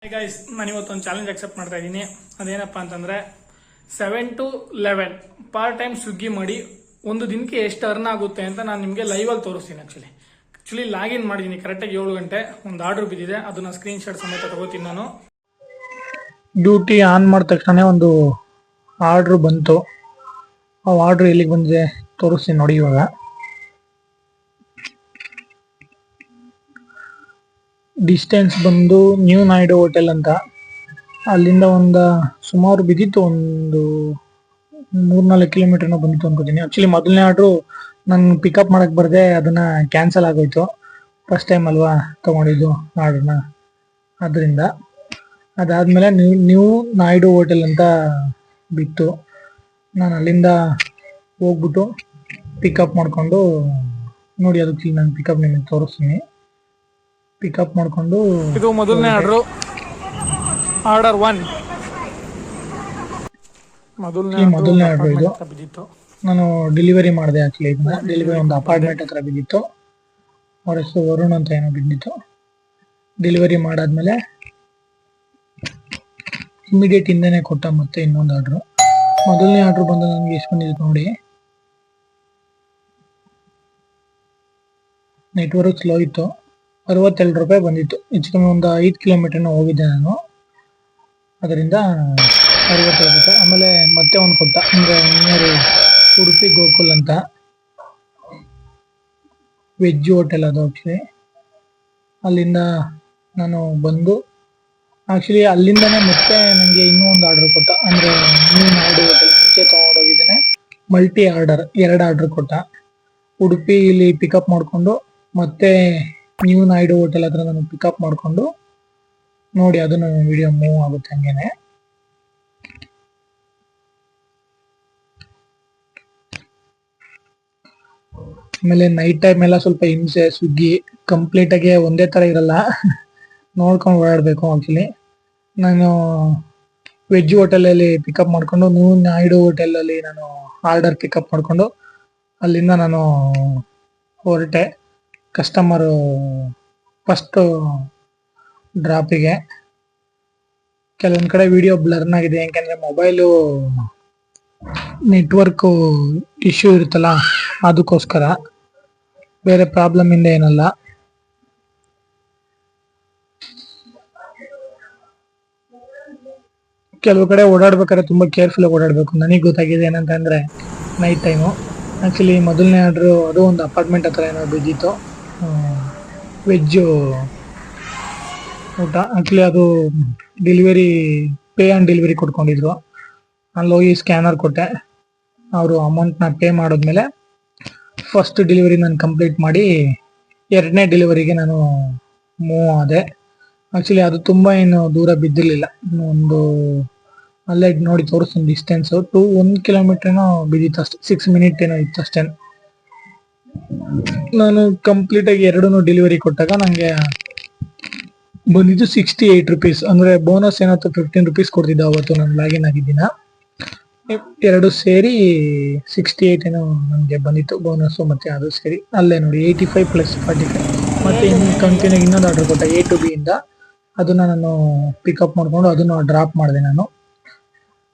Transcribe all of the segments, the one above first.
Hi guys, ನಾನು ಇವತ್ತೊಂದು challenge accept ಮಾಡ್ತಾ ಇದ್ದೀನಿ. ಅದೇನಪ್ಪ ಅಂತಂದರೆ 7 to 11 ಪಾರ್ಟ್ ಟೈಮ್ ಸ್ವಿಗ್ಗಿ ಮಾಡಿ ಒಂದು ದಿನಕ್ಕೆ ಎಷ್ಟು ಅರ್ನ್ ಆಗುತ್ತೆ ಅಂತ ನಾನು ನಿಮಗೆ ಲೈವಲ್ಲಿ ತೋರಿಸ್ತೀನಿ. ಆ್ಯಕ್ಚುಲಿ ಲಾಗಿನ್ ಮಾಡಿದ್ದೀನಿ ಕರೆಕ್ಟಾಗಿ 7 ಗಂಟೆ. ಒಂದು ಆರ್ಡ್ರ್ ಬಿದ್ದಿದೆ, ಅದನ್ನು ಸ್ಕ್ರೀನ್ಶಾಟ್ ಸಮೇತ ತಗೋತೀನಿ ನಾನು. ಡ್ಯೂಟಿ ಆನ್ ಮಾಡಿದ ತಕ್ಷಣ ಒಂದು ಆರ್ಡ್ರ್ ಬಂತು. ಆ ಆರ್ಡ್ರ್ ಎಲ್ಲಿಗೆ ಬಂದಿದೆ ತೋರಿಸ್ತೀನಿ ನೋಡಿ. ಇವಾಗ ಡಿಸ್ಟೆನ್ಸ್ ಬಂದು ನ್ಯೂ ನಾಯ್ಡು ಹೋಟೆಲ್ ಅಂತ, ಅಲ್ಲಿಂದ ಒಂದು ಸುಮಾರು ಬಿದ್ದಿತ್ತು, ಒಂದು 3-4 ಕಿಲೋಮೀಟರ್ನ ಬಂದಿತ್ತು ಅನ್ಕೋತೀನಿ. ಆ್ಯಕ್ಚುಲಿ ಮೊದಲನೇ ಆರ್ಡ್ರು ನಾನು ಪಿಕಪ್ ಮಾಡಕ್ಕೆ ಬರದೆ ಅದನ್ನು ಕ್ಯಾನ್ಸಲ್ ಆಗೋಯ್ತು. ಫಸ್ಟ್ ಟೈಮ್ ಅಲ್ವಾ ತೊಗೊಂಡಿದ್ದು ಆರ್ಡ್ರನ್ನ, ಅದರಿಂದ. ಅದಾದಮೇಲೆ ನ್ಯೂ ನಾಯ್ಡು ಹೋಟೆಲ್ ಅಂತ ಬಿತ್ತು. ನಾನು ಅಲ್ಲಿಂದ ಹೋಗ್ಬಿಟ್ಟು ಪಿಕಪ್ ಮಾಡಿಕೊಂಡು ನೋಡಿ, ಅದಕ್ಕೆ ನಾನು ಪಿಕಪ್ ನಿಮಗೆ ತೋರಿಸ್ತೀನಿ. ಪಿಕಪ್ ಮಾಡಿಕೊಂಡು ಇದು ಮೊದಲನೇ ಆರ್ಡರ್ 1. ಮೊದಲನೇ ಆರ್ಡರ್ ಇದು. ನಾನು ಡೆಲಿವರಿ ಮಾಡಿದೆ. ಆ್ಯಕ್ಚುಲಿ ಇದನ್ನ ಡೆಲಿವರಿ ಒಂದು ಅಪಾರ್ಟ್ಮೆಂಟ್ ಹತ್ರ ಬಿದ್ದಿತ್ತು. ಅವ್ರ ಹೆಸರು ವರುಣ್ ಅಂತ ಏನೋ ಬಿದ್ದಿತ್ತು. ಡೆಲಿವರಿ ಮಾಡಾದ್ಮೇಲೆ ಇಮಿಡಿಯೇಟ್ ಹಿಂದೆನೇ ಕೊಟ್ಟ ಮತ್ತೆ ಇನ್ನೊಂದು ಆರ್ಡ್ರು. ಮೊದಲನೇ ಆರ್ಡ್ರ್ ಬಂದು ನನಗೆ ಎಷ್ಟು ಬಂದಿತ್ತು ನೋಡಿ. ನೆಟ್ವರ್ಕ್ ಸ್ಲೋ ಇತ್ತು. 62 ರೂಪಾಯಿ ಬಂದಿತ್ತು. ಹೆಚ್ಚು ಕಮ್ಮಿ ಒಂದು 5 ಕಿಲೋಮೀಟರ್ನ ಹೋಗಿದ್ದೆ ನಾನು, ಅದರಿಂದ 62 ರೂಪಾಯಿ. ಆಮೇಲೆ ಮತ್ತೆ ಒಂದು ಕೊಟ್ಟ, ಅಂದರೆ ನಿಯರ್ ಉಡುಪಿ ಗೋಕುಲ್ ಅಂತ ವೆಜ್ ಹೋಟೆಲ್ ಅದು. ಆ್ಯಕ್ಚುಲಿ ಅಲ್ಲಿಂದ ನಾನು ಬಂದು ಆ್ಯಕ್ಚುಲಿ ಅಲ್ಲಿಂದನೇ ಮತ್ತೆ ನನಗೆ ಇನ್ನೂ ಒಂದು ಆರ್ಡರ್ ಕೊಟ್ಟ. ಅಂದರೆ ನ್ಯೂ ನಾಯ್ಡು ಹೋಟೆಲ್ ಮುಂಚೆ ತೊಗೊಂಡೋಗಿದ್ದೇನೆ, ಮಲ್ಟಿ ಆರ್ಡರ್ 2 ಆರ್ಡರ್ ಕೊಟ್ಟ. ಉಡುಪಿ ಇಲ್ಲಿ ಪಿಕಪ್ ಮಾಡಿಕೊಂಡು ಮತ್ತೆ ನ್ಯೂ ನಾಯ್ಡು ಹೋಟೆಲ್ ಹತ್ರ ನಾನು ಪಿಕಪ್ ಮಾಡಿಕೊಂಡು ನೋಡಿ, ಅದನ್ನು ವಿಡಿಯೋ ಮೂವ್ ಆಗುತ್ತೆ ಹಂಗೇನೆ. ಆಮೇಲೆ ನೈಟ್ ಟೈಮ್ ಎಲ್ಲ ಸ್ವಲ್ಪ ಹಿಂಸೆ. ಸ್ವಿಗ್ಗಿ ಕಂಪ್ಲೀಟಾಗಿ ಒಂದೇ ಥರ ಇರಲ್ಲ, ನೋಡ್ಕೊಂಡು ಓಡಾಡಬೇಕು. ಆ್ಯಕ್ಚುಲಿ ನಾನು ವೆಜ್ ಹೋಟೆಲಲ್ಲಿ ಪಿಕಪ್ ಮಾಡಿಕೊಂಡು ನ್ಯೂ ನಾಯ್ಡು ಹೋಟೆಲಲ್ಲಿ ನಾನು ಆರ್ಡರ್ ಪಿಕಪ್ ಮಾಡಿಕೊಂಡು ಅಲ್ಲಿಂದ ನಾನು ಹೊರಟೆ ಕಸ್ಟಮರು ಫಸ್ಟು ಡ್ರಾಪಿಗೆ. ಕೆಲವೊಂದು ಕಡೆ ವಿಡಿಯೋ ಬ್ಲರ್ನಾಗಿದೆ, ಯಾಕೆಂದರೆ ಮೊಬೈಲು ನೆಟ್ವರ್ಕು ಇಶ್ಯೂ ಇರುತ್ತಲ್ಲ, ಅದಕ್ಕೋಸ್ಕರ, ಬೇರೆ ಪ್ರಾಬ್ಲಮ್ ಇಂದ ಏನಲ್ಲ. ಕೆಲವು ಕಡೆ ಓಡಾಡ್ಬೇಕಾದ್ರೆ ತುಂಬ ಕೇರ್ಫುಲ್ಲಾಗಿ ಓಡಾಡಬೇಕು. ನನಗೆ ಗೊತ್ತಾಗಿದೆ ಏನಂತಂದರೆ ನೈಟ್ ಟೈಮು. ಆ್ಯಕ್ಚುಲಿ ಮೊದಲನೇ ಆರ್ಡ್ರು ಅದು ಒಂದು ಅಪಾರ್ಟ್ಮೆಂಟ್ ಹತ್ರ ಏನೋ ಬಿದ್ದಿತ್ತು, ವೆಜ್ಜು ಊಟ. ಆ್ಯಕ್ಚುಲಿ ಅದು ಡೆಲಿವರಿ ಪೇ ಆ್ಯಂಡ್ ಡೆಲಿವರಿ ಕೊಟ್ಕೊಂಡಿದ್ರು. ಅಲ್ಲಿ ಹೋಗಿ ಸ್ಕ್ಯಾನರ್ ಕೊಟ್ಟೆ. ಅವರು ಅಮೌಂಟ್ನ ಪೇ ಮಾಡಿದ್ಮೇಲೆ ಫಸ್ಟ್ ಡೆಲಿವರಿ ನಾನು ಕಂಪ್ಲೀಟ್ ಮಾಡಿ 2ನೇ ಡೆಲಿವರಿಗೆ ನಾನು ಮೂವ್ ಆದೆ. ಆ್ಯಕ್ಚುಲಿ ಅದು ತುಂಬ ಏನು ದೂರ ಬಿದ್ದಿರಲಿಲ್ಲ, ಒಂದು ಅಲ್ಲೇ ನೋಡಿ ತೋರಿಸ್ತೀನಿ ಡಿಸ್ಟೆನ್ಸು 1 ಕಿಲೋಮೀಟ್ರೇನೋ ಬಿದ್ದಿತ್ತು ಅಷ್ಟೇ. 6 ಮಿನಿಟ್ ಏನೋ ಇತ್ತು ಅಷ್ಟೇ. ನಾನು ಕಂಪ್ಲೀಟಾಗಿ 2 ಡೆಲಿವರಿ ಕೊಟ್ಟಾಗ ನನಗೆ ಬಂದಿದ್ದು 68 ರೂಪೀಸ್. ಅಂದರೆ ಬೋನಸ್ ಏನಾಯ್ತು 15 ರೂಪೀಸ್ ಕೊಡ್ತಿದ್ದ ಅವತ್ತು ನಾನು ಲಾಗಿನ್ ಆಗಿದ್ದೀನ. 2 ಸೇರಿ 68 ಏನೋ ನನಗೆ ಬಂದಿತ್ತು ಬೋನಸ್ಸು. ಮತ್ತು ಅದು ಸೇರಿ ಅಲ್ಲೇ ನೋಡಿ 85 + 45. ಮತ್ತು ಇನ್ನು ಕಂಟಿನ್ಯೂ ಇನ್ನೊಂದು ಆರ್ಡರ್ ಕೊಟ್ಟ A to B ಇಂದ. ಅದನ್ನು ನಾನು ಪಿಕಪ್ ಮಾಡಿಕೊಂಡು ಅದನ್ನು ಡ್ರಾಪ್ ಮಾಡಿದೆ ನಾನು.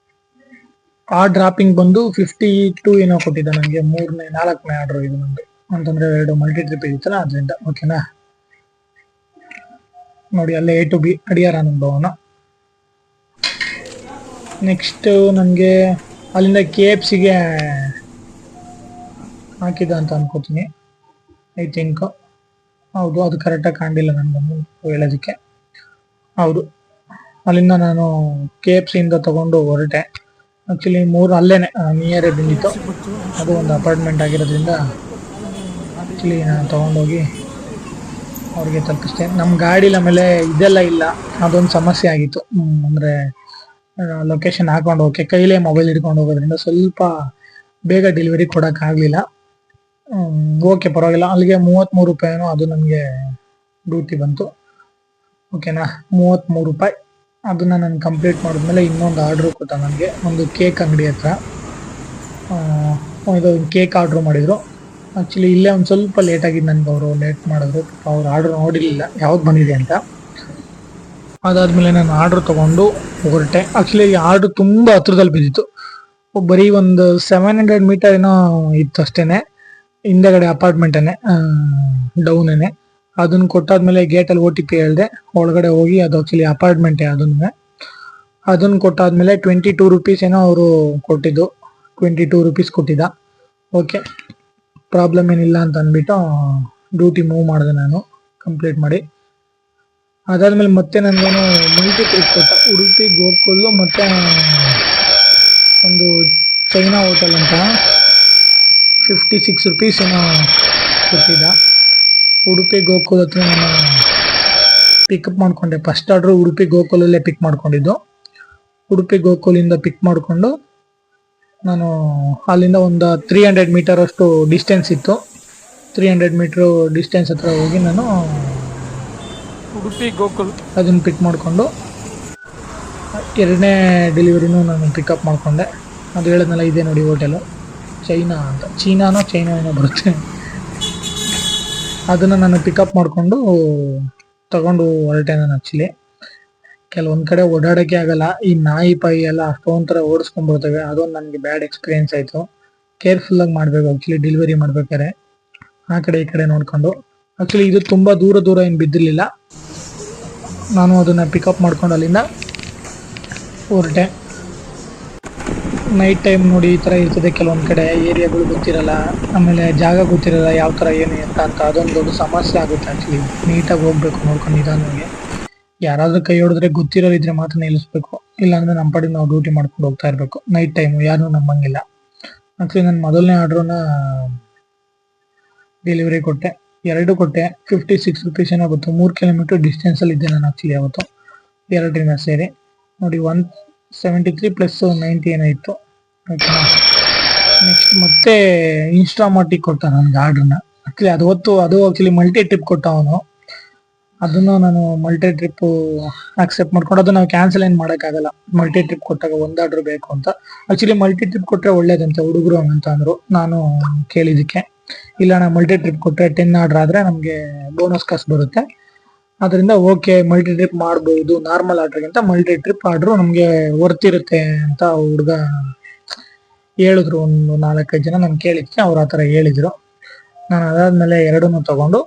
ಆ ಡ್ರಾಪಿಂಗ್ ಬಂದು 52 ಏನೋ ಕೊಟ್ಟಿದ್ದ ನನಗೆ. 4ನೇ ಆರ್ಡ್ರು ಇದು ನಂದು, ಅಂತಂದರೆ 2 ಮಲ್ಟಿ ಟ್ರಿಪ್ ಇರುತ್ತಲ್ಲ ಅದರಿಂದ. ಓಕೆನಾ, ನೋಡಿ ಅಲ್ಲೇ A to B ಅಡಿಯಾರ ಅನುಭವನ. ನೆಕ್ಸ್ಟು ನನಗೆ ಅಲ್ಲಿಂದ KFCಗೆ ಹಾಕಿದ್ದ ಅಂತ ಅನ್ಕೋತೀನಿ, ಐ ಥಿಂಕ್. ಹೌದು, ಅದು ಕರೆಕ್ಟಾಗಿ ಕಾಣಲಿಲ್ಲ ನನಗೊಂದು ಹೇಳೋದಕ್ಕೆ. ಹೌದು, ಅಲ್ಲಿಂದ ನಾನು KFCಯಿಂದ ತೊಗೊಂಡು ಹೊರಟೆ. ಆ್ಯಕ್ಚುಲಿ 3 ಅಲ್ಲೇನೆ ನಿಯರೇ ಬಂದಿತ್ತು. ಅದು ಒಂದು ಅಪಾರ್ಟ್ಮೆಂಟ್ ಆಗಿರೋದ್ರಿಂದ ಆ್ಯಕ್ಚುಲಿ ನಾನು ತೊಗೊಂಡೋಗಿ ಅವ್ರಿಗೆ ತಲುಪಿಸ್ದೆ. ನಮ್ಮ ಗಾಡೀಲಿ ಆಮೇಲೆ ಇದೆಲ್ಲ ಇಲ್ಲ, ಅದೊಂದು ಸಮಸ್ಯೆ ಆಗಿತ್ತು. ಅಂದರೆ ಲೊಕೇಶನ್ ಹಾಕೊಂಡು ಹೋಗೋಕ್ಕೆ ಕೈಲೇ ಮೊಬೈಲ್ ಹಿಡ್ಕೊಂಡು ಹೋಗೋದ್ರಿಂದ ಸ್ವಲ್ಪ ಬೇಗ ಡೆಲಿವರಿ ಕೊಡೋಕ್ಕಾಗಲಿಲ್ಲ. ಓಕೆ, ಪರವಾಗಿಲ್ಲ. ಅಲ್ಲಿಗೆ 33 ರೂಪಾಯಿನೋ ಅದು ನನಗೆ ಡ್ಯೂಟಿ ಬಂತು. ಓಕೆನಾ, 33 ರೂಪಾಯಿ. ಅದನ್ನು ನಾನು ಕಂಪ್ಲೀಟ್ ಮಾಡಿದ್ಮೇಲೆ ಇನ್ನೊಂದು ಆರ್ಡ್ರು ಕೊಟ್ಟ ನನಗೆ, ಒಂದು ಕೇಕ್ ಅಂಗಡಿ ಹತ್ರ. ಇದು ಕೇಕ್ ಆರ್ಡ್ರು ಮಾಡಿದರು. ಆ್ಯಕ್ಚುಲಿ ಇಲ್ಲೇ ಒಂದು ಸ್ವಲ್ಪ ಲೇಟಾಗಿದ್ದು ನನಗೆ. ಅವರು ಲೇಟ್ ಮಾಡಿದ್ರು, ಅವ್ರು ಆರ್ಡ್ರ್ ನೋಡಿರಲಿಲ್ಲ ಯಾವ್ದು ಬಂದಿದೆ ಅಂತ. ಅದಾದಮೇಲೆ ನಾನು ಆರ್ಡ್ರ್ ತೊಗೊಂಡು ಹೊರಟೆ. ಆ್ಯಕ್ಚುಲಿ ಆರ್ಡ್ರ್ ತುಂಬ ಹತ್ರದಲ್ಲಿ ಬಿದ್ದಿತ್ತು. ಬರೀ ಒಂದು 700 ಮೀಟರ್ ಏನೋ ಇತ್ತು ಅಷ್ಟೇನೆ, ಹಿಂದೆಗಡೆ ಅಪಾರ್ಟ್ಮೆಂಟೇನೆ, ಡೌನೇನೆ. ಅದನ್ನ ಕೊಟ್ಟಾದ್ಮೇಲೆ ಗೇಟಲ್ಲಿ OTP ಹೇಳಿದೆ, ಒಳಗಡೆ ಹೋಗಿ ಅದು ಆ್ಯಕ್ಚುಲಿ ಅಪಾರ್ಟ್ಮೆಂಟೇ ಅದನ್ನ ಕೊಟ್ಟಾದ್ಮೇಲೆ 22 ರುಪೀಸ್ ಏನೋ ಅವರು ಕೊಟ್ಟಿದ್ದು, 22 ರುಪೀಸ್ ಕೊಟ್ಟಿದ್ದ. ಓಕೆ, ಪ್ರಾಬ್ಲಮ್ ಏನಿಲ್ಲ ಅಂತ ಅಂದ್ಬಿಟ್ಟು ಡ್ಯೂಟಿ ಮೂವ್ ಮಾಡಿದೆ ನಾನು ಕಂಪ್ಲೀಟ್ ಮಾಡಿ. ಅದಾದ್ಮೇಲೆ ಮತ್ತೆ ನನಗೇನು ಮಲ್ಟಿ ಟ್ರಿಪ್ ಕೊಟ್ಟ, ಉಡುಪಿ, ಗೋಕುಲ್ ಮತ್ತು ಒಂದು ಚೈನಾ ಹೋಟೆಲ್ ಅಂತ 56 ರುಪೀಸ್ ಏನೋ ಕೊಟ್ಟಿದ್ದ. ಉಡುಪಿ ಗೋಕುಲ್ ಹತ್ರ ನಾನು ಪಿಕಪ್ ಮಾಡಿಕೊಂಡೆ. ಫಸ್ಟ್ ಆರ್ಡ್ರು ಉಡುಪಿ ಗೋಕುಲಲ್ಲೇ ಪಿಕ್ ಮಾಡ್ಕೊಂಡಿದ್ದು. ಉಡುಪಿ ಗೋಕುಲಿಂದ ಪಿಕ್ ಮಾಡಿಕೊಂಡು ನಾನು ಅಲ್ಲಿಂದ ಒಂದು 300 ಮೀಟರ್ ಅಷ್ಟು ಡಿಸ್ಟೆನ್ಸ್ ಇತ್ತು. 300 ಮೀಟ್ರು ಡಿಸ್ಟೆನ್ಸ್ ಹತ್ರ ಹೋಗಿ ನಾನು ಉಡುಪಿ ಗೋಕುಲ್ ಅದನ್ನು ಪಿಕ್ ಮಾಡಿಕೊಂಡು ಎರಡನೇ ಡೆಲಿವರಿನೂ ನಾನು ಪಿಕಪ್ ಮಾಡಿಕೊಂಡೆ. ಅದು ಹೇಳಿದ್ನಲ್ಲ, ಇದೆ ನೋಡಿ ಹೋಟೆಲು, ಚೈನಾನೋ ಏನೋ ಬರುತ್ತೆ. ಅದನ್ನು ನಾನು ಪಿಕಪ್ ಮಾಡಿಕೊಂಡು ತಗೊಂಡು ಹೊರಟೆ. ನಾನು ಆ್ಯಕ್ಚುಲಿ ಕೆಲವೊಂದು ಕಡೆ ಓಡಾಡೋಕ್ಕೆ ಆಗಲ್ಲ, ಈ ನಾಯಿ ಪಾಯಿ ಎಲ್ಲ ಅಷ್ಟೊಂಥರ ಓಡಿಸ್ಕೊಂಡ್ಬರ್ತವೆ. ಅದೊಂದು ನನಗೆ ಬ್ಯಾಡ್ ಎಕ್ಸ್ಪೀರಿಯೆನ್ಸ್ ಆಯಿತು. ಕೇರ್ಫುಲ್ಲಾಗಿ ಮಾಡಬೇಕು ಆ್ಯಕ್ಚುಲಿ ಡೆಲಿವರಿ ಮಾಡ್ಬೇಕಾದ್ರೆ, ಆ ಕಡೆ ಈ ಕಡೆ ನೋಡಿಕೊಂಡು. ಆ್ಯಕ್ಚುಲಿ ಇದು ತುಂಬ ದೂರ ಏನು ಬಿದ್ದಿರಲಿಲ್ಲ. ನಾನು ಅದನ್ನು ಪಿಕಪ್ ಮಾಡ್ಕೊಂಡು ಅಲ್ಲಿಂದ ಹೊರಟೆ. ನೈಟ್ ಟೈಮ್ ನೋಡಿ ಈ ಥರ ಇರ್ತದೆ, ಕೆಲವೊಂದು ಕಡೆ ಏರಿಯಾಗಳು ಗೊತ್ತಿರಲ್ಲ, ಆಮೇಲೆ ಜಾಗ ಗೊತ್ತಿರಲ್ಲ ಯಾವ ಥರ ಏನು ಅಂತ ಅದೊಂದು ದೊಡ್ಡ ಸಮಸ್ಯೆ ಆಗುತ್ತೆ. ಆ್ಯಕ್ಚುಲಿ ನೀಟಾಗಿ ಹೋಗ್ಬೇಕು, ನೋಡ್ಕೊಂಡು ನಿಧಾನವಾಗಿ. ಯಾರಾದರೂ ಕೈ ಹೊಡೆದ್ರೆ ಗೊತ್ತಿರೋರಿದ್ರೆ ಮಾತ್ರ ನಿಲ್ಲಿಸ್ಬೇಕು, ಇಲ್ಲಾಂದರೆ ನಮ್ಮ ಪಾಡಿಗೆ ನಾವು ಡ್ಯೂಟಿ ಮಾಡ್ಕೊಂಡು ಹೋಗ್ತಾ ಇರಬೇಕು. ನೈಟ್ ಟೈಮು ಯಾರೂ ನಂಬಂಗಿಲ್ಲ. ಆ್ಯಕ್ಚುಲಿ ನಾನು ಮೊದಲನೇ ಆರ್ಡ್ರನ್ನ ಡೆಲಿವರಿ ಕೊಟ್ಟೆ, 2 ಕೊಟ್ಟೆ. 56 ರುಪೀಸ್ ಏನೋ ಗೊತ್ತು. 3 ಕಿಲೋಮೀಟ್ರ್ ಡಿಸ್ಟೆನ್ಸಲ್ಲಿ ಇದ್ದೆ ನಾನು ಆ್ಯಕ್ಚುಲಿ ಅವತ್ತು, 2ರಿಂದ ಸೇರಿ ನೋಡಿ 173 ಪ್ಲಸ್ 90 ಏನೋ ಇತ್ತು. ಓಕೆನಾ, ನೆಕ್ಸ್ಟ್ ಮತ್ತೆ ಇನ್ಸ್ಟಾಮಾರ್ಟಿಗೆ ಕೊಟ್ಟ ನನಗೆ ಆರ್ಡ್ರನ್ನ. ಆ್ಯಕ್ಚುಲಿ ಅದು ಆ್ಯಕ್ಚುಲಿ ಮಲ್ಟಿ ಟ್ರಿಪ್ ಕೊಟ್ಟ ಅವನು. ಅದನ್ನು ನಾನು ಮಲ್ಟಿ ಟ್ರಿಪ್ಪು ಆಕ್ಸೆಪ್ಟ್ ಮಾಡ್ಕೊಂಡು, ಅದು ನಾವು ಕ್ಯಾನ್ಸಲ್ ಏನು ಮಾಡೋಕ್ಕಾಗಲ್ಲ. ಮಲ್ಟಿ ಟ್ರಿಪ್ ಕೊಟ್ಟಾಗ ಒಂದು ಆರ್ಡ್ರ್ ಬೇಕು ಅಂತ. ಆ್ಯಕ್ಚುಲಿ ಮಲ್ಟಿ ಟ್ರಿಪ್ ಕೊಟ್ಟರೆ ಒಳ್ಳೇದಂತೆ ಹುಡುಗರು ಅಂತ ಅಂದರು. ನಾನು ಕೇಳಿದ್ದಕ್ಕೆ, ಇಲ್ಲ ನಾನು ಮಲ್ಟಿ ಟ್ರಿಪ್ ಕೊಟ್ಟರೆ 10 ಆರ್ಡ್ರ್ ಆದರೆ ನಮಗೆ ಬೋನಸ್ ಕಾಸು ಬರುತ್ತೆ, ಅದರಿಂದ ಓಕೆ ಮಲ್ಟಿ ಟ್ರಿಪ್ ಮಾಡ್ಬೋದು, ನಾರ್ಮಲ್ ಆರ್ಡ್ರಿಗಿಂತ ಮಲ್ಟಿ ಟ್ರಿಪ್ ಆರ್ಡ್ರು ನಮಗೆ ವರ್ತಿರುತ್ತೆ ಅಂತ ಹುಡುಗ ಹೇಳಿದ್ರು. ಒಂದು 4-5 ಜನ ನಾನು ಕೇಳಿದ್ಕೆ ಅವ್ರು ಆ ಥರ ಹೇಳಿದರು. ನಾನು ಅದಾದಮೇಲೆ ಎರಡನ್ನೂ ತೊಗೊಂಡು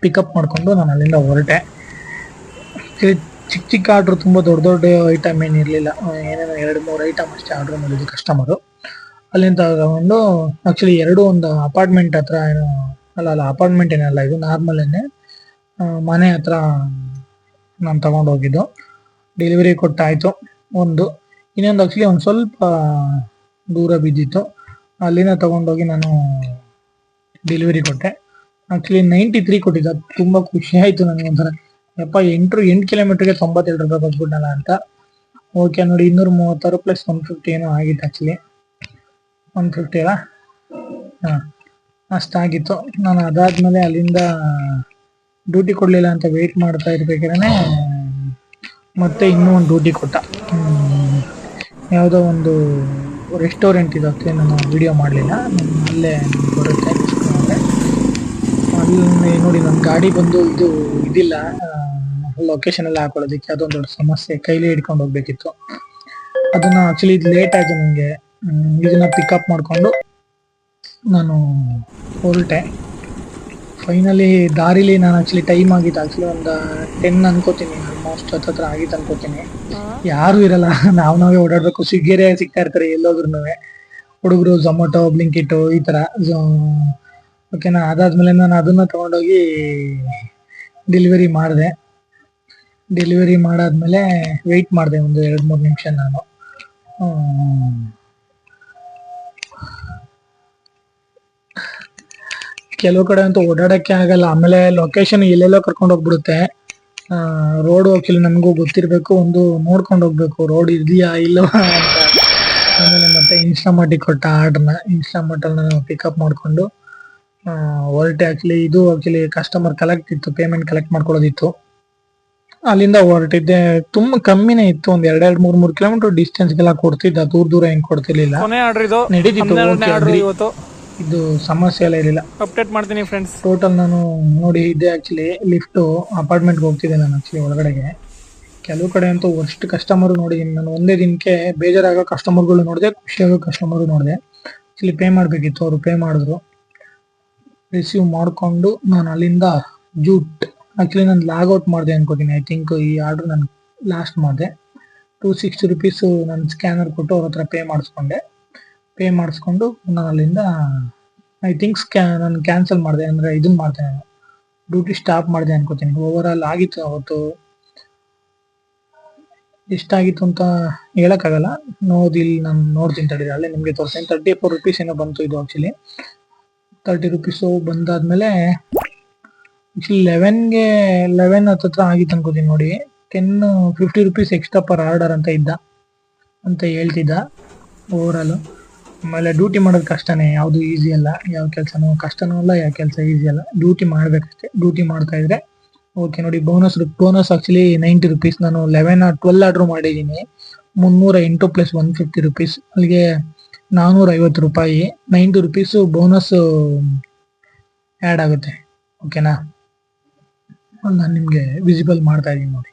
ಪಿಕಪ್ ಮಾಡಿಕೊಂಡು ನಾನು ಅಲ್ಲಿಂದ ಹೊರಟೆ. ಚಿಕ್ಕ ಆರ್ಡ್ರು, ತುಂಬ ದೊಡ್ಡ ಐಟಮ್ ಏನಿರಲಿಲ್ಲ, ಏನೇನೋ 2-3 ಐಟಮ್ ಅಷ್ಟೇ ಆರ್ಡ್ರ್ ಮಾಡಿದ್ದು ಕಸ್ಟಮರು. ಅಲ್ಲಿಂದ ತಗೊಂಡು ಆ್ಯಕ್ಚುಲಿ ಒಂದು ಅಪಾರ್ಟ್ಮೆಂಟ್ ಹತ್ರ ಏನೋ ಅಲ್ಲ ಅಪಾರ್ಟ್ಮೆಂಟ್ ಏನಲ್ಲ, ಇದು ನಾರ್ಮಲೇನೆ ಮನೆ ಹತ್ರ ನಾನು ತಗೊಂಡೋಗಿದ್ದು. ಡೆಲಿವರಿ ಕೊಟ್ಟಾಯಿತು ಒಂದು. ಇನ್ನೊಂದು ಆ್ಯಕ್ಚುಲಿ ಒಂದು ಸ್ವಲ್ಪ ದೂರ ಬಿದ್ದಿತ್ತು, ಅಲ್ಲಿಂದ ತೊಗೊಂಡೋಗಿ ನಾನು ಡೆಲಿವರಿ ಕೊಟ್ಟೆ. ಆ್ಯಕ್ಚುಲಿ 93 ಕೊಟ್ಟಿದ್ದ. ತುಂಬ ಖುಷಿ ಆಯಿತು ನನಗೊಂಥರ, ಯಪ್ಪ 8 ಕಿಲೋಮೀಟ್ರಿಗೆ 92 ರೂಪಾಯಿ ಕೊಟ್ಬಿಟ್ಟನಲ್ಲ ಅಂತ. ಓಕೆ ನೋಡಿ, 236 ಪ್ಲಸ್ 150 ಏನೋ ಆಗಿತ್ತು. ಆ್ಯಕ್ಚುಲಿ 150 ಅಲ್ಲ, ಹಾಂ ಅಷ್ಟಾಗಿತ್ತು. ನಾನು ಅದಾದಮೇಲೆ ಅಲ್ಲಿಂದ ಡ್ಯೂಟಿ ಕೊಡಲಿಲ್ಲ ಅಂತ ವೆಯ್ಟ್ ಮಾಡ್ತಾ ಇರ್ಬೇಕಾದ್ರೆ ಮತ್ತೆ ಇನ್ನೂ ಒಂದು ಡ್ಯೂಟಿ ಕೊಟ್ಟ. ಯಾವುದೋ ಒಂದು ರೆಸ್ಟೋರೆಂಟ್ ಇದು. ಆ್ಯಕ್ಚುಲಿ ನಾನು ವಿಡಿಯೋ ಮಾಡಲಿಲ್ಲ, ಅಲ್ಲೇ ಬರುತ್ತೆ ಅಲ್ಲಿ ನೋಡಿ. ನನ್ನ ಗಾಡಿ ಬಂದು ಇದಿಲ್ಲ ಲೊಕೇಶನ್ ಎಲ್ಲ ಹಾಕೊಳ್ಳೋದಕ್ಕೆ, ಅದೊಂದು ದೊಡ್ಡ ಸಮಸ್ಯೆ. ಕೈಲಿ ಹಿಡ್ಕೊಂಡು ಹೋಗ್ಬೇಕಿತ್ತು. ಅದನ್ನು ಆ್ಯಕ್ಚುಲಿ ಇದು ಲೇಟ್ ಆಯಿತು ನನಗೆ. ಇದನ್ನು ಪಿಕಪ್ ಮಾಡಿಕೊಂಡು ನಾನು ಹೊರಟೆ. ಫೈನಲಿ ದಾರಿಲಿ ನಾನು ಆ್ಯಕ್ಚುಲಿ ಟೈಮ್ ಆಗಿತ್ತು. ಆ್ಯಕ್ಚುಲಿ ಒಂದು 10 ಅನ್ಕೋತೀನಿ, ಆಲ್ಮೋಸ್ಟ್ ಹತ್ರ ಆಗಿತ್ತು ಅನ್ಕೋತೀನಿ. ಯಾರೂ ಇರಲ್ಲ, ನಾವೇ ಓಡಾಡಬೇಕು. ಸ್ವಿಗ್ಗಿಯರೇ ಸಿಗ್ತಾ ಇರ್ತಾರೆ ಎಲ್ಲೋದ್ರೂ ಹುಡುಗರು, ಝೊಮ್ಯಾಟೊ, ಬ್ಲಿಂಕಿಟ್ಟು ಈ ಥರ. ಓಕೆನಾ, ಅದಾದಮೇಲೆ ನಾನು ಅದನ್ನು ತೊಗೊಂಡೋಗಿ ಡೆಲಿವರಿ ಮಾಡಿದೆ. ಡೆಲಿವರಿ ಮಾಡಾದ್ಮೇಲೆ ವೆಯ್ಟ್ ಮಾಡಿದೆ ಒಂದು 2-3 ನಿಮಿಷ ನಾನು. ಕೆಲವು ಕಡೆ ಅಂತೂ ಓಡಾಡೋಕ್ಕೆ ಆಗಲ್ಲ. ಆಮೇಲೆ ಲೊಕೇಶನ್ ಎಲ್ಲೆಲ್ಲೋ ಕರ್ಕೊಂಡು ಹೋಗ್ಬಿಡುತ್ತೆ. ರೋಡು ಆ್ಯಕ್ಚುಲಿ ನಮಗೂ ಗೊತ್ತಿರಬೇಕು, ಒಂದು ನೋಡ್ಕೊಂಡು ಹೋಗ್ಬೇಕು ರೋಡ್ ಇದೆಯಾ ಇಲ್ಲವಾ ಅಂತ. ಆಮೇಲೆ ಮತ್ತೆ ಇನ್ಸ್ಟಾಮಾರ್ಟಿಗೆ ಕೊಟ್ಟ ಆರ್ಡ್ರನ್ನ, ಇನ್ಸ್ಟಾಮಾರ್ಟಲ್ಲಿ ನಾನು ಪಿಕಪ್ ಮಾಡಿಕೊಂಡು ಹೊರಟೆ. ಆ್ಯಕ್ಚುಲಿ ಕಸ್ಟಮರ್ ಕಲೆಕ್ಟ್ ಇತ್ತು, ಪೇಮೆಂಟ್ ಕಲೆಕ್ಟ್ ಮಾಡ್ಕೊಳ್ಳೋದಿತ್ತು. ಅಲ್ಲಿಂದ ಹೊರಟಿದ್ದೆ. ತುಂಬ ಕಮ್ಮಿನೇ ಇತ್ತು, ಒಂದು 2-3 ಕಿಲೋಮೀಟರ್ ಡಿಸ್ಟೆನ್ಸ್ಗೆಲ್ಲ ಕೊಡ್ತಿದ್ದ, ದೂರ ಹೆಂಗೆ ಕೊಡ್ತಿರ್ಲಿಲ್ಲ, ನಡೀತಿತ್ತು. ಇದು ಸಮಸ್ಯೆ ಎಲ್ಲ ಇರಲಿಲ್ಲ. ಅಪ್ಡೇಟ್ ಮಾಡ್ತೀನಿ ಫ್ರೆಂಡ್ಸ್. ಟೋಟಲ್ ನಾನು ನೋಡಿ ಇದೆ ಆ್ಯಕ್ಚುಲಿ ಲಿಫ್ಟು ಅಪಾರ್ಟ್ಮೆಂಟ್ಗೆ ಹೋಗ್ತಿದ್ದೆ ನಾನು ಆ್ಯಕ್ಚುಲಿ ಒಳಗಡೆಗೆ. ಕೆಲವು ಕಡೆ ಅಂತೂ ವರ್ಸ್ಟ್ ಕಸ್ಟಮರ್ ನೋಡಿದೀನಿ ನಾನು. ಒಂದೇ ದಿನಕ್ಕೆ ಬೇಜಾರಾಗೋ ಕಸ್ಟಮರ್ಗಳು ನೋಡಿದೆ, ಖುಷಿಯಾಗೋ ಕಸ್ಟಮರ್ ನೋಡಿದೆ. ಆಕ್ಚುಲಿ ಪೇ ಮಾಡಬೇಕಿತ್ತು, ಅವರು ಪೇ ಮಾಡಿದ್ರು. ರಿಸೀವ್ ಮಾಡಿಕೊಂಡು ನಾನು ಅಲ್ಲಿಂದ ಜೂಟ್, ಆಕ್ಚುಲಿ ನಾನು ಲಾಗೌಟ್ ಮಾಡಿದೆ ಅನ್ಕೋತೀನಿ. ಐ ಥಿಂಕ್ ಈ ಆರ್ಡ್ರ್ ನಾನು ಲಾಸ್ಟ್ ಮಾಡಿದೆ. 260 ರುಪೀಸು ನಾನು ಸ್ಕ್ಯಾನರ್ ಕೊಟ್ಟು ಅವ್ರ ಹತ್ರ ಪೇ ಮಾಡಿಸ್ಕೊಂಡು ನಾನು ಅಲ್ಲಿಂದ ಐ ಥಿಂಕ್ ನಾನು ಕ್ಯಾನ್ಸಲ್ ಮಾಡಿದೆ, ಅಂದರೆ ಇದನ್ನ ಮಾಡಿದೆ, ನಾನು ಡ್ಯೂಟಿ ಸ್ಟಾಪ್ ಮಾಡಿದೆ ಅನ್ಕೋತೀನಿ. ಓವರ್ ಆಲ್ ಆಗಿತ್ತು ಅವತ್ತು. ಎಷ್ಟಾಗಿತ್ತು ಅಂತ ಹೇಳೋಕ್ಕಾಗಲ್ಲ, ಇಲ್ಲಿ ನಾನು ನೋಡ್ತೀನಿ ತಡೀರಿ, ಅಲ್ಲೇ ನಿಮಗೆ ತೋರಿಸ್ತೀನಿ. 34 ರುಪೀಸ್ ಏನೋ ಬಂತು ಇದು. ಆ್ಯಕ್ಚುಲಿ 30 ರುಪೀಸು ಬಂದಾದ್ಮೇಲೆ ಆ್ಯಕ್ಚುಲಿ 11 ಹತ್ರ ಆಗಿತ್ತು ಅನ್ಕೋತೀನಿ ನೋಡಿ. 50 ರುಪೀಸ್ ಎಕ್ಸ್ಟ್ರಾ ಪರ್ ಆರ್ಡರ್ ಅಂತ ಹೇಳ್ತಿದ್ದ ಓವರ್ ಆಲು. ಆಮೇಲೆ ಡ್ಯೂಟಿ ಮಾಡೋದು ಕಷ್ಟನೇ, ಯಾವುದು ಈಸಿ ಅಲ್ಲ, ಯಾವ ಕೆಲಸನೂ ಕಷ್ಟನೂ ಅಲ್ಲ, ಯಾವ ಕೆಲಸ ಈಸಿ ಅಲ್ಲ. ಡ್ಯೂಟಿ ಮಾಡಬೇಕಷ್ಟೇ. ಡ್ಯೂಟಿ ಮಾಡ್ತಾ ಇದ್ರೆ ಓಕೆ. ನೋಡಿ ಬೋನಸ್ ಆಕ್ಚುಲಿ 90 ರುಪೀಸ್. ನಾನು 12 ಆರ್ಡ್ರ್ ಮಾಡಿದ್ದೀನಿ. 308 ಪ್ಲಸ್ 150 ರುಪೀಸ್, ಅಲ್ಲಿಗೆ 450 ರೂಪಾಯಿ. 90 ರುಪೀಸು ಬೋನಸ್ ಆ್ಯಡ್ ಆಗುತ್ತೆ. ಓಕೆನಾ, ನಾನು ನಿಮಗೆ ವಿಸಿಬಲ್ ಮಾಡ್ತಾ ಇದ್ದೀನಿ ನೋಡಿ.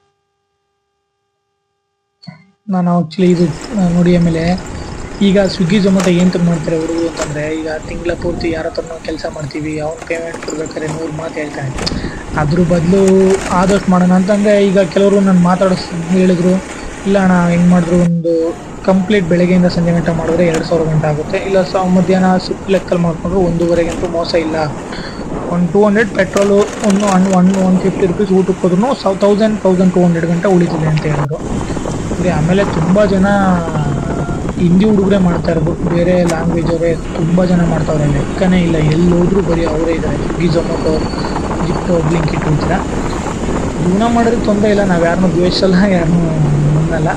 ನಾನು ಆ್ಯಕ್ಚುಲಿ ಇದು ನೋಡಿ. ಆಮೇಲೆ ಈಗ ಸ್ವಿಗ್ಗಿ ಝೊಮ್ಯಾಟೊ ಏನು ಮಾಡ್ತಾರೆ ಹುಡುಗರು ಅಂತಂದರೆ, ಈಗ ತಿಂಗಳ ಪೂರ್ತಿ ಯಾರ ಹತ್ರನೋ ಕೆಲಸ ಮಾಡ್ತೀವಿ, ಅವ್ನು ಪೇಮೆಂಟ್ ಕೊಡ್ಬೇಕಾದ್ರೆ 100 ಮಾತು ಹೇಳ್ತಾನೆ. ಅದ್ರ ಬದಲು ಆದಷ್ಟು ಮಾಡೋಣ ಅಂತಂದರೆ, ಈಗ ಕೆಲವರು ನಾನು ಹೇಳಿದ್ರು, ಇಲ್ಲ ಅಣ್ಣ ಹೆಂಗೆ ಮಾಡಿದ್ರು ಒಂದು ಕಂಪ್ಲೀಟ್ ಬೆಳಗ್ಗೆಯಿಂದ ಸಂಜೆ ಗಂಟೆ ಮಾಡಿದ್ರೆ 2000 ಗಂಟೆ ಆಗುತ್ತೆ, ಇಲ್ಲ ಮಧ್ಯಾಹ್ನ ಶಿಫ್ಟ್ ಲೆಕ್ಕಲ್ಲಿ ಮಾಡಿಕೊಂಡ್ರು 1:30ಗಂತೂ ಮೋಸ ಇಲ್ಲ. 200 ಪೆಟ್ರೋಲು, 150 ರುಪೀಸ್ ಊಟಕ್ಕೆ ಹೋದ್ರೂ 1200 ಗಂಟೆ ಉಳಿತದೆ ಅಂತ ಹೇಳಿದ್ರು. ಆಮೇಲೆ ತುಂಬ ಜನ ಹಿಂದಿ ಹುಡುಗರೇ ಮಾಡ್ತಾ ಇರ್ಬೋದು, ಬೇರೆ ಲ್ಯಾಂಗ್ವೇಜ್ ಅವರೇ ತುಂಬ ಜನ ಮಾಡ್ತಾವ್ರೆ, ಲೆಕ್ಕನೇ ಇಲ್ಲ. ಎಲ್ಲಿ ಹೋದ್ರೂ ಬರೀ ಅವರೇ ಇದ್ದಾರೆ. ಸ್ವಿಗ್ಗಿ ಝೊಮ್ಯಾಟೊ, ಜಿಪ್ಟೋ, ಬ್ಲಿಂಕಿಟ್ ಈ ಥರ ಜೀವನ ಮಾಡೋದಕ್ಕೆ ತೊಂದರೆ ಇಲ್ಲ. ನಾವು ಯಾರನ್ನೂ ದ್ವೇಷಲ್ಲ, ಯಾರನ್ನೂ ಅನ್ನಲ್ಲ.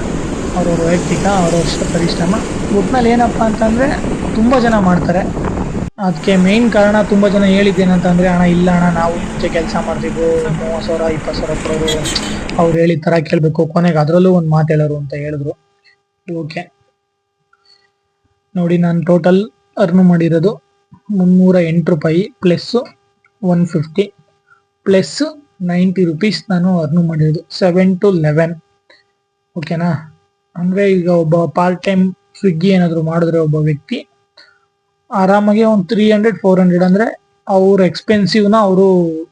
ಅವ್ರವ್ರ ವೈಯಕ್ತಿಕ, ಅವ್ರವ್ರ ಪರಿಶ್ರಮ. ಒಟ್ನಲ್ಲಿ ಏನಪ್ಪ ಅಂತಂದರೆ ತುಂಬ ಜನ ಮಾಡ್ತಾರೆ. ಅದಕ್ಕೆ ಮೇಯ್ನ್ ಕಾರಣ ತುಂಬ ಜನ ಹೇಳಿದ್ದೇನಂತಂದರೆ, ಅಣ್ಣ ಇಲ್ಲ ಅಣ್ಣ ನಾವು ಮುಂಚೆ ಕೆಲಸ ಮಾಡ್ತಿದ್ವು, 30,000 20,000 ಕೊಡೋರು, ಅವ್ರು ಹೇಳಿದ ಥರ ಕೇಳಬೇಕು, ಕೊನೆಗೆ ಅದರಲ್ಲೂ ಒಂದು ಮಾತು ಹೇಳೋರು ಅಂತ ಹೇಳಿದ್ರು. ಓಕೆ ನೋಡಿ, ನಾನು ಟೋಟಲ್ ಅರ್ನ್ ಮಾಡಿರೋದು 308 ರೂಪಾಯಿ ಪ್ಲಸ್ಸು 150 ಪ್ಲಸ್ 90 ರುಪೀಸ್ ನಾನು ಅರ್ನ್ ಮಾಡಿರೋದು 7 to 11. ಓಕೆನಾ, ಅಂದರೆ ಈಗ ಒಬ್ಬ ಪಾರ್ಟ್ ಟೈಮ್ ಸ್ವಿಗ್ಗಿ ಏನಾದರೂ ಮಾಡಿದ್ರೆ ಒಬ್ಬ ವ್ಯಕ್ತಿ ಆರಾಮಾಗಿ ಒಂದು 300-400 ಅಂದರೆ ಅವ್ರ ಎಕ್ಸ್ಪೆನ್ಸಿವ್ನ ಅವರು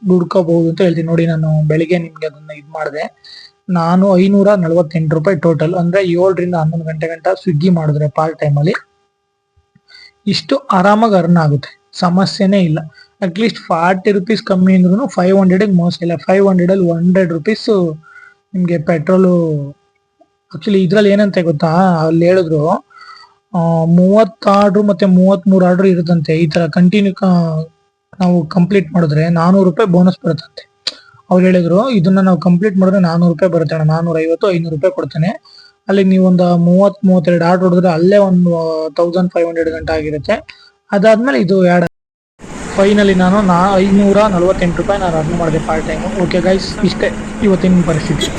ದುಡ್ಕೋಬಹುದು ಅಂತ ಹೇಳ್ತೀನಿ. ನೋಡಿ, ನಾನು ಬೆಳಿಗ್ಗೆ ನಿಮಗೆ ಅದನ್ನು ಇದು ಮಾಡಿದೆ. ನಾನು 548 ರೂಪಾಯಿ ಟೋಟಲ್, ಅಂದರೆ 7ರಿಂದ 11 ಗಂಟೆ ಗಂಟ ಸ್ವಿಗ್ಗಿ ಮಾಡಿದ್ರೆ ಪಾರ್ಟ್ ಟೈಮಲ್ಲಿ ಇಷ್ಟು ಆರಾಮಾಗಿ ಅರ್ನ್ ಆಗುತ್ತೆ, ಸಮಸ್ಯೆನೇ ಇಲ್ಲ. ಅಟ್ಲೀಸ್ಟ್ 40 ರುಪೀಸ್ ಕಮ್ಮಿ ಅಂದ್ರೂ 500ಗೆ ಮೋಸ ಇಲ್ಲ. 500ಅಲ್ಲಿ 100 ರುಪೀಸು ನಿಮಗೆ ಪೆಟ್ರೋಲು. ಆ್ಯಕ್ಚುಲಿ ಇದರಲ್ಲಿ ಏನಂತ ಗೊತ್ತಾ, ಅಲ್ಲಿ ಹೇಳಿದ್ರು 30 ಆರ್ಡ್ರು ಮತ್ತು 33 ಆರ್ಡ್ರ್ ಇರುತ್ತಂತೆ. ಈ ಥರ ಕಂಟಿನ್ಯೂ ನಾವು ಕಂಪ್ಲೀಟ್ ಮಾಡಿದ್ರೆ 400 ರೂಪಾಯಿ ಬೋನಸ್ ಬರುತ್ತಂತೆ. ಅವ್ರು ಹೇಳಿದ್ರು, ಇದನ್ನು ನಾವು ಕಂಪ್ಲೀಟ್ ಮಾಡಿದ್ರೆ 400 ರೂಪಾಯಿ ಬರುತ್ತೆ ಅಣ್ಣ, 450-500 ರೂಪಾಯಿ ಕೊಡ್ತೇನೆ. ಅಲ್ಲಿಗೆ ನೀವು ಒಂದು 30-32 ಆರ್ಡ್ರ್ ಹೊಡೆದ್ರೆ ಅಲ್ಲೇ ಒಂದು 1500 ಗಂಟೆ ಆಗಿರುತ್ತೆ. ಅದಾದ್ಮೇಲೆ ಇದು ಫೈನಲಿ ನಾನು 548 ರೂಪಾಯಿ ನಾನು ಅರ್ನ್ ಮಾಡಿದೆ ಪಾರ್ಟ್ ಟೈಮು. ಓಕೆ ಗೈಸ್, ಇಷ್ಟೇ ಇವತ್ತಿನ ಪರಿಸ್ಥಿತಿ.